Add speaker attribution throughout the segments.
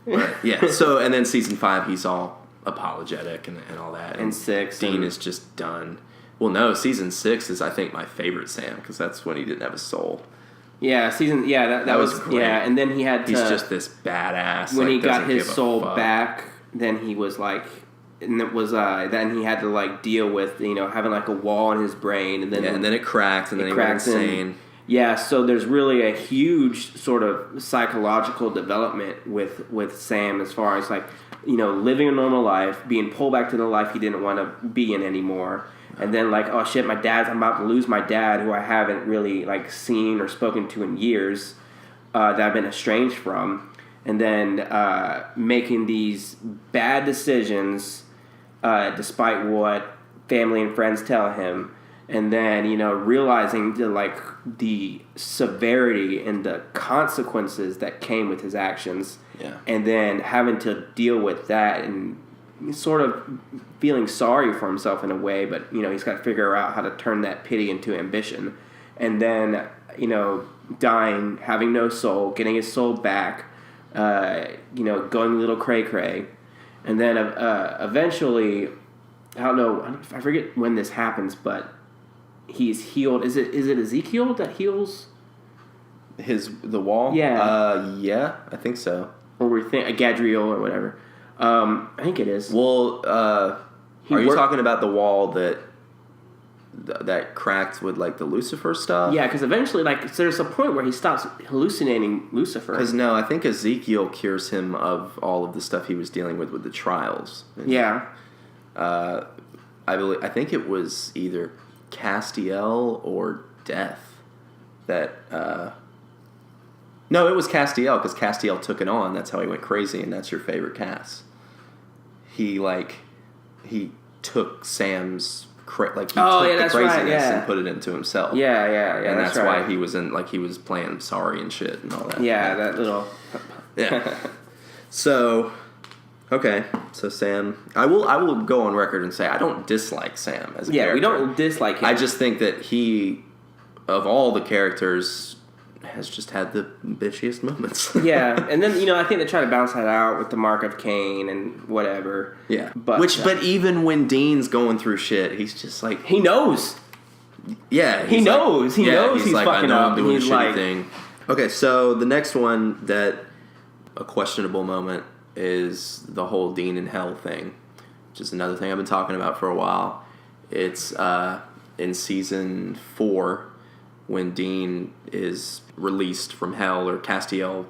Speaker 1: But yeah, so and then season 5, he's all apologetic and all that.
Speaker 2: And 6,
Speaker 1: Dean is just done. Well, no, season 6 is I think my favorite Sam because that's when he didn't have a soul.
Speaker 2: Yeah, that was
Speaker 1: great.
Speaker 2: Yeah, and then he had to.
Speaker 1: He's just this badass.
Speaker 2: When
Speaker 1: like,
Speaker 2: he got
Speaker 1: doesn't
Speaker 2: his
Speaker 1: give a
Speaker 2: soul
Speaker 1: fuck.
Speaker 2: back, then he was like, and it was then he had to like deal with having like a wall in his brain, and then
Speaker 1: it cracked, and then he went insane.
Speaker 2: Yeah, so there's really a huge sort of psychological development with Sam as far as like living a normal life, being pulled back to the life he didn't want to be in anymore. And then like, oh shit, I'm about to lose my dad, who I haven't really like seen or spoken to in years, that I've been estranged from. And then making these bad decisions, despite what family and friends tell him. And then, realizing the severity and the consequences that came with his actions.
Speaker 1: Yeah.
Speaker 2: And then having to deal with that and sort of feeling sorry for himself in a way, but he's got to figure out how to turn that pity into ambition. And then dying, having no soul, getting his soul back, going a little cray-cray, and then eventually, I forget when this happens, but he's healed. Is it Ezekiel that heals
Speaker 1: the wall?
Speaker 2: Yeah.
Speaker 1: Yeah, I think so.
Speaker 2: Or we think Gadriel or whatever. I think it is.
Speaker 1: Well, are you talking about the wall that cracked with like the Lucifer stuff?
Speaker 2: Yeah, because eventually, there's a point where he stops hallucinating Lucifer.
Speaker 1: Because no, I think Ezekiel cures him of all of the stuff he was dealing with the trials.
Speaker 2: Yeah.
Speaker 1: I think it was either Castiel or Death that. No, it was Castiel because Castiel took it on. That's how he went crazy, and that's your favorite Cass. He took Sam's the craziness and put it into himself.
Speaker 2: Yeah.
Speaker 1: And that's why he was he was playing sorry and shit and all that.
Speaker 2: Yeah, that little.
Speaker 1: Yeah. So, okay. So Sam, I will go on record and say I don't dislike Sam as a character.
Speaker 2: Yeah, we don't dislike him.
Speaker 1: I just think that he, of all the characters, has just had the bitchiest moments.
Speaker 2: Yeah, and then I think they try to balance that out with the Mark of Cain and whatever.
Speaker 1: Yeah,
Speaker 2: but
Speaker 1: even when Dean's going through shit, he's just like
Speaker 2: he knows.
Speaker 1: Yeah,
Speaker 2: he knows. He knows he's
Speaker 1: like,
Speaker 2: fucking
Speaker 1: I know
Speaker 2: up.
Speaker 1: I'm doing
Speaker 2: He's
Speaker 1: a shitty thing. Okay, so the next one that a questionable moment is the whole Dean in hell thing, which is another thing I've been talking about for a while. It's in season 4 when Dean is released from hell, or Castiel,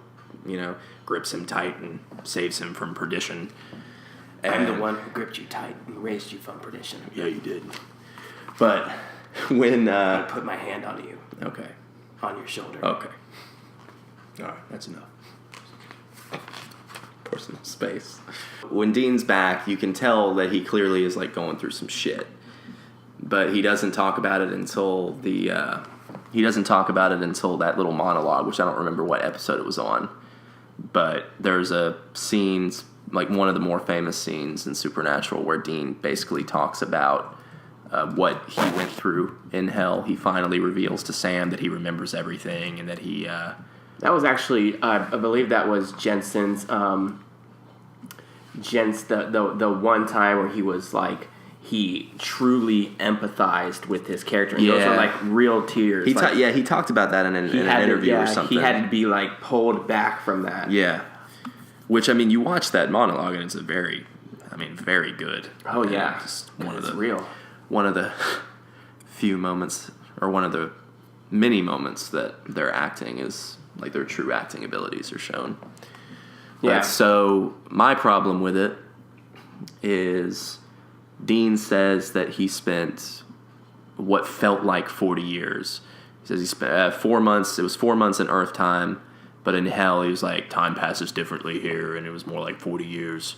Speaker 1: grips him tight and saves him from perdition.
Speaker 2: I'm the one who gripped you tight and raised you from perdition.
Speaker 1: Yeah, you did. But when
Speaker 2: I put my hand on you.
Speaker 1: Okay.
Speaker 2: On your shoulder.
Speaker 1: Okay. All right, that's enough. Personal space. When Dean's back, you can tell that he clearly is going through some shit, but he doesn't talk about it until that little monologue, which I don't remember what episode it was on. But there's a scene, one of the more famous scenes in Supernatural, where Dean basically talks about what he went through in hell. He finally reveals to Sam that he remembers everything, and that he.
Speaker 2: That was actually, I believe that was Jensen's. The one time where he was he truly empathized with his character. And those were real tears.
Speaker 1: He talked about that in an interview or something.
Speaker 2: He had to be pulled back from that.
Speaker 1: Yeah. Which, you watch that monologue and it's very good.
Speaker 2: Oh yeah.
Speaker 1: Just
Speaker 2: real.
Speaker 1: One of the few moments, or one of the many moments that their acting is, their true acting abilities are shown. Yeah. So my problem with it is Dean says that he spent what felt like 40 years. He says he spent 4 months. It was 4 months in Earth time, but in hell he was time passes differently here, and it was more like 40 years.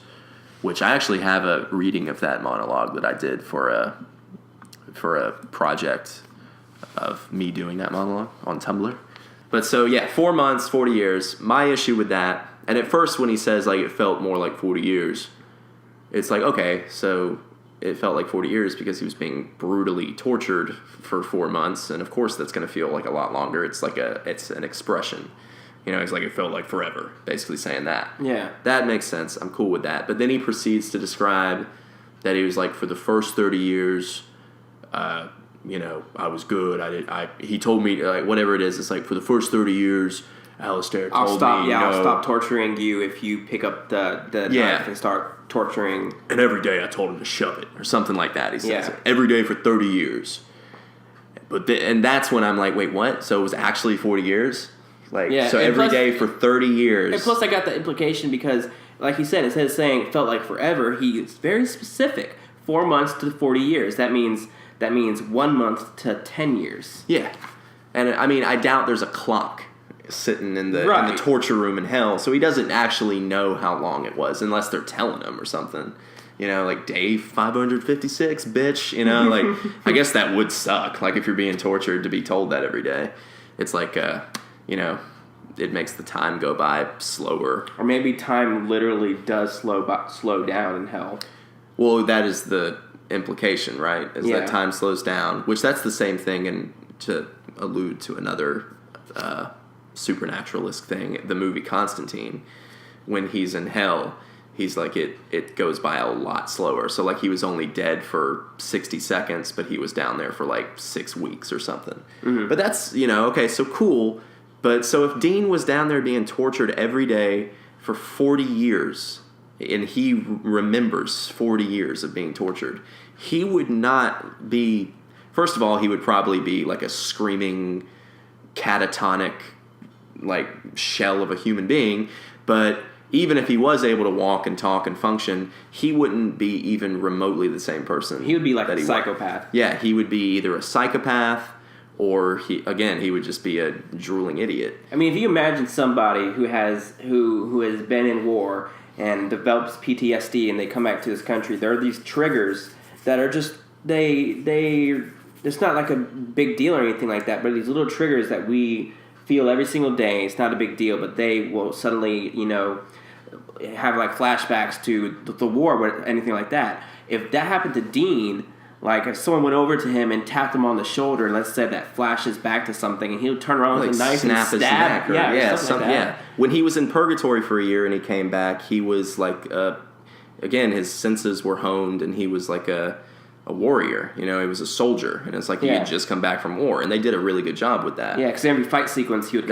Speaker 1: Which I actually have a reading of that monologue that I did for a project of me doing that monologue on Tumblr. But so 4 months, 40 years. My issue with that, and at first when he says it felt more like 40 years, it's okay, so it felt like 40 years because he was being brutally tortured for 4 months, and of course that's going to feel like a lot longer. It's it's an expression, You know, he's like, it felt like forever, basically saying that.
Speaker 2: Yeah.
Speaker 1: That makes sense. I'm cool with that. But then he proceeds to describe that he was like, for the first 30 years, you know, I was good. He told me, like, whatever it is, it's like, for the first 30 years, Alistair told me,
Speaker 2: I'll stop torturing you if you pick up the knife and start torturing.
Speaker 1: And every day I told him to shove it, or something like that. He says,
Speaker 2: Yeah.
Speaker 1: every day for 30 years. And that's when I'm like, wait, what? So it was actually 40 years? Like, yeah, so every day for 30 years.
Speaker 2: And plus I got the implication because, like he said, instead of saying it felt like forever, he's very specific. 4 months to 40 years. That means 1 month to 10 years.
Speaker 1: Yeah. And I mean, I doubt there's a clock sitting in the torture room in hell, so he doesn't actually know how long it was unless they're telling him or something. You know, like, day 556, bitch. You know, like, I guess that would suck. Like, if you're being tortured to be told that every day. It's like, you know, it makes the time go by slower.
Speaker 2: Or maybe time literally does slow down in hell.
Speaker 1: Well, that is the implication, right? Is that time slows down, which that's the same thing, and to allude to another supernaturalist thing, the movie Constantine, when he's in hell, he's like, it goes by a lot slower. So, like, he was only dead for 60 seconds, but he was down there for, like, 6 weeks or something. Mm-hmm. But that's, you know, okay, so cool. But so if Dean was down there being tortured every day for 40 years, and he remembers 40 years of being tortured, he would not be... First of all, he would probably be like a screaming, catatonic, like, shell of a human being. But even if he was able to walk and talk and function, he wouldn't be even remotely the same person.
Speaker 2: He would be like a psychopath.
Speaker 1: Yeah, he would be either a psychopath or he would just be a drooling idiot.
Speaker 2: I mean, if you imagine somebody who has been in war and develops PTSD and they come back to this country, there are these triggers that are just it's not like a big deal or anything like that, but these little triggers that we feel every single day. It's not a big deal, but they will suddenly, you know, have like flashbacks to the war or anything like that. If that happened to Dean, like if someone went over to him and tapped him on the shoulder, and let's say that flashes back to something, and he'll turn around with a knife and stab. Something like that.
Speaker 1: When he was in purgatory for a year and he came back, he was like, again, his senses were honed, and he was like a warrior. You know, he was a soldier, and it's like he had just come back from war, and they did a really good job with that.
Speaker 2: Yeah, because every fight sequence he would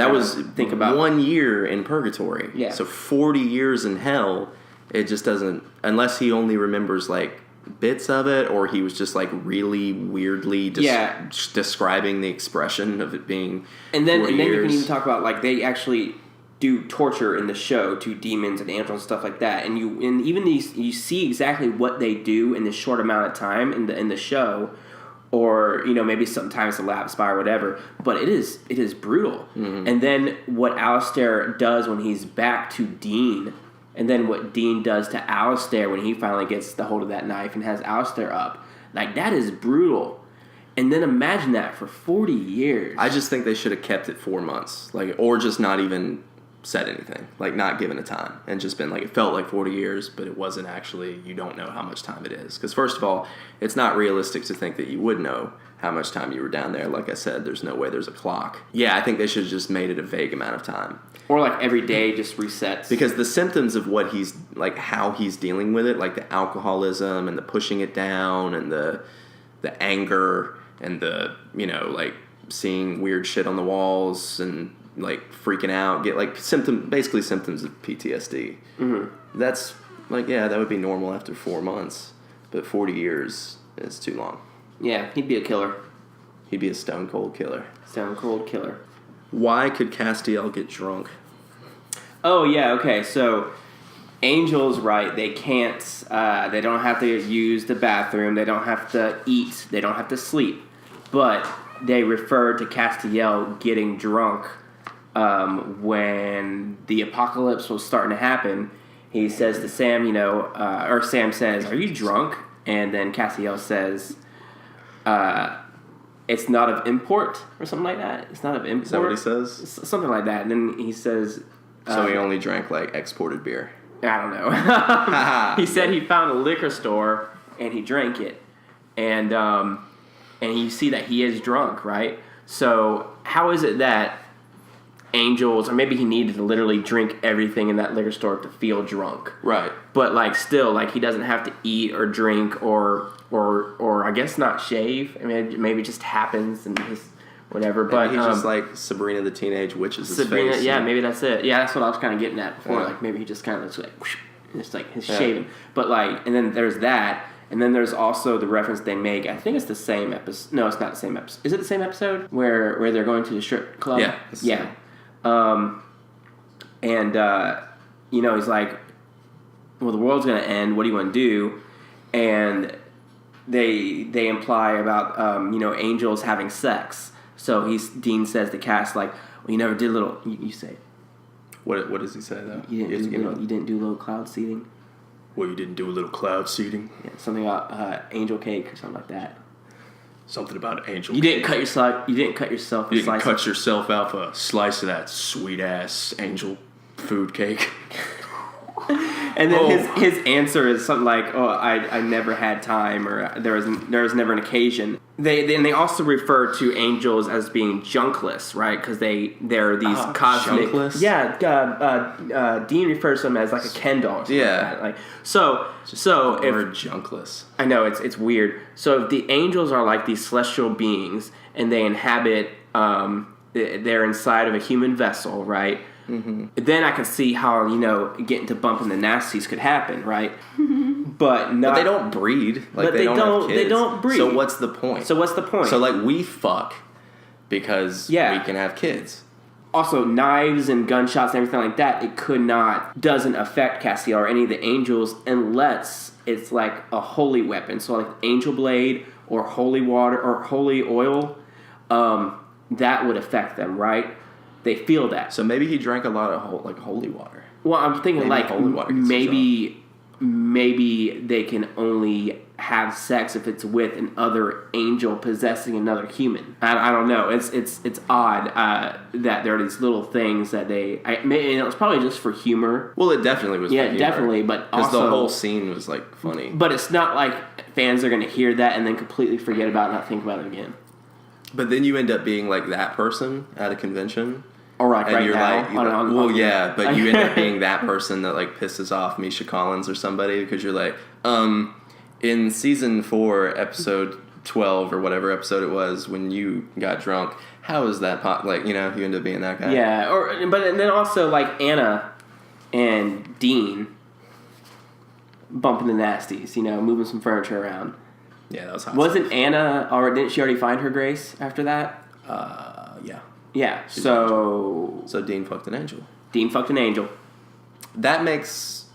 Speaker 2: think about
Speaker 1: 1 year in purgatory. Yeah, so 40 years in hell. It just doesn't, unless he only remembers like bits of it, or he was just like really weirdly describing the expression of it being.
Speaker 2: And then you can even talk about like they actually do torture in the show to demons and angels and stuff like that, and you see exactly what they do in this short amount of time in the show, or you know maybe sometimes elapsed by or whatever. But it is brutal. Mm-hmm. And then what Alistair does when he's back to Dean, and then what Dean does to Alistair when he finally gets the hold of that knife and has Alistair up, like that is brutal. And then imagine that for 40 years.
Speaker 1: I just think they should have kept it 4 months, like, or just not even said anything, like not given a time, and just been like, it felt like 40 years, but it wasn't actually, you don't know how much time it is. Because first of all, it's not realistic to think that you would know how much time you were down there. Like I said, there's no way there's a clock. Yeah, I think they should have just made it a vague amount of time.
Speaker 2: Or like every day just resets.
Speaker 1: Because the symptoms of what he's, like how he's dealing with it, like the alcoholism and the pushing it down and the anger and the, you know, like seeing weird shit on the walls and like freaking out, get like basically symptoms of PTSD. Mm-hmm. That's like, yeah, that would be normal after 4 months, but 40 years is too long.
Speaker 2: Yeah, he'd be a killer.
Speaker 1: He'd be a stone cold killer.
Speaker 2: Stone cold killer.
Speaker 1: Why could Castiel get drunk?
Speaker 2: Oh yeah, okay. So Angel's right. They can't. They don't have to use the bathroom. They don't have to eat. They don't have to sleep. But they refer to Castiel getting drunk. When the apocalypse was starting to happen, he says to Sam, or Sam says, "Are you drunk?" And then Castiel says, "It's not of import," or something like that. It's not of import.
Speaker 1: Is that what he says?
Speaker 2: Something like that. And then he says,
Speaker 1: so he only drank like exported beer.
Speaker 2: I don't know. He said he found a liquor store and he drank it, and you see that he is drunk, right? So how is it that angels, or maybe he needed to literally drink everything in that liquor store to feel drunk.
Speaker 1: Right.
Speaker 2: But like still, like he doesn't have to eat or drink or I guess not shave. I mean, maybe it just happens and his whatever. But
Speaker 1: he's just like Sabrina the Teenage Witch's
Speaker 2: Sabrina,
Speaker 1: face.
Speaker 2: yeah, maybe that's it. Yeah, that's what I was kind of getting at before.
Speaker 1: Yeah.
Speaker 2: Like maybe he just kind of looks like whoosh, and it's like his shaving. But like, and then there's that. And then there's also the reference they make. I think it's the same episode. No, it's not the same episode. Is it the same episode where they're going to the strip club?
Speaker 1: Yeah.
Speaker 2: Yeah. You know, he's like, well, the world's going to end. What do you want to do? And they imply about, you know, angels having sex. So Dean says to Cass, like, well, you never did little, you say it.
Speaker 1: What does he say, though?
Speaker 2: You didn't do little cloud seeding?
Speaker 1: Well, you didn't do a little cloud seeding?
Speaker 2: Yeah, something about angel cake or something like that.
Speaker 1: Something about angel
Speaker 2: You didn't cut yourself. You didn't cut yourself.
Speaker 1: You didn't cut yourself out for a slice of that sweet ass angel food cake.
Speaker 2: And then his answer is something like, "Oh, I never had time," or there was never an occasion. They also refer to angels as being junkless, right? Because they're these cosmic.
Speaker 1: Junkless?
Speaker 2: Yeah, Dean refers to them as like a Ken doll. Or something like that. Like so
Speaker 1: The
Speaker 2: if
Speaker 1: word junkless.
Speaker 2: I know it's weird. So if the angels are like these celestial beings and they inhabit, they're inside of a human vessel, right? Mm-hmm. Then I can see how, you know, getting to bumping the nasties could happen, right? But
Speaker 1: they don't breed. Like,
Speaker 2: but they don't
Speaker 1: have kids.
Speaker 2: They don't breed.
Speaker 1: So what's the point?
Speaker 2: So
Speaker 1: like we fuck because we can have kids.
Speaker 2: Also, knives and gunshots and everything like that, doesn't affect Castiel or any of the angels unless it's like a holy weapon. So like angel blade or holy water or holy oil, that would affect them, right? They feel that.
Speaker 1: So maybe he drank a lot of holy water.
Speaker 2: Well, I'm thinking
Speaker 1: Maybe
Speaker 2: like
Speaker 1: holy water
Speaker 2: maybe they can only have sex if it's with an other angel possessing another human. I don't know. It's odd that there are these little things that it was probably just for humor.
Speaker 1: Well, it definitely was.
Speaker 2: Yeah,
Speaker 1: for humor.
Speaker 2: Definitely. But
Speaker 1: because
Speaker 2: also
Speaker 1: the whole scene was like funny.
Speaker 2: But it's not like fans are going to hear that and then completely forget about it and not think about it again.
Speaker 1: But then you end up being like that person at a convention.
Speaker 2: Or like
Speaker 1: and
Speaker 2: right
Speaker 1: you're
Speaker 2: now.
Speaker 1: Like, but you end up being that person that like pisses off Misha Collins or somebody because you're like, in season 4, episode 12 or whatever episode it was when you got drunk, how is that like, you know, you end up being that guy.
Speaker 2: Yeah, and then also like Anna and Dean bumping the nasties, you know, moving some furniture around.
Speaker 1: Yeah, that was hot.
Speaker 2: Wasn't Anna, or didn't she already find her grace after that?
Speaker 1: Yeah.
Speaker 2: Yeah, so
Speaker 1: Dean fucked an angel.
Speaker 2: Dean fucked an angel.
Speaker 1: That makes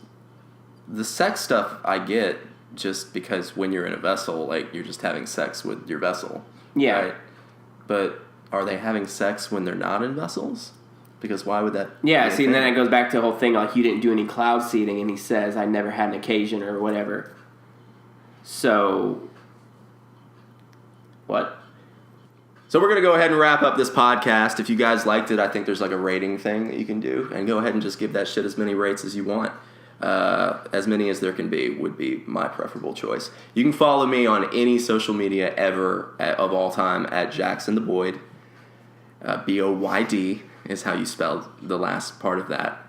Speaker 1: the sex stuff I get just because when you're in a vessel, like you're just having sex with your vessel.
Speaker 2: Yeah.
Speaker 1: Right? But are they having sex when they're not in vessels? Because why would that?
Speaker 2: Yeah, see, and then it goes back to the whole thing like you didn't do any cloud seeding, and he says I never had an occasion or whatever. So, what?
Speaker 1: So we're going to go ahead and wrap up this podcast. If you guys liked it, I think there's like a rating thing that you can do. And go ahead and just give that shit as many rates as you want. As many as there can be would be my preferable choice. You can follow me on any social media ever of all time at Jackson the Boyd. Boyd is how you spell the last part of that.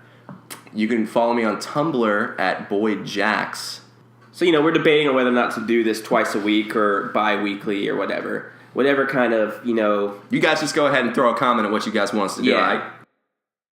Speaker 1: You can follow me on Tumblr at BoydJax.
Speaker 2: So, you know, we're debating on whether or not to do this twice a week or bi-weekly or whatever. Whatever kind of, you know...
Speaker 1: You guys just go ahead and throw a comment on what you guys want us to do.
Speaker 2: Yeah.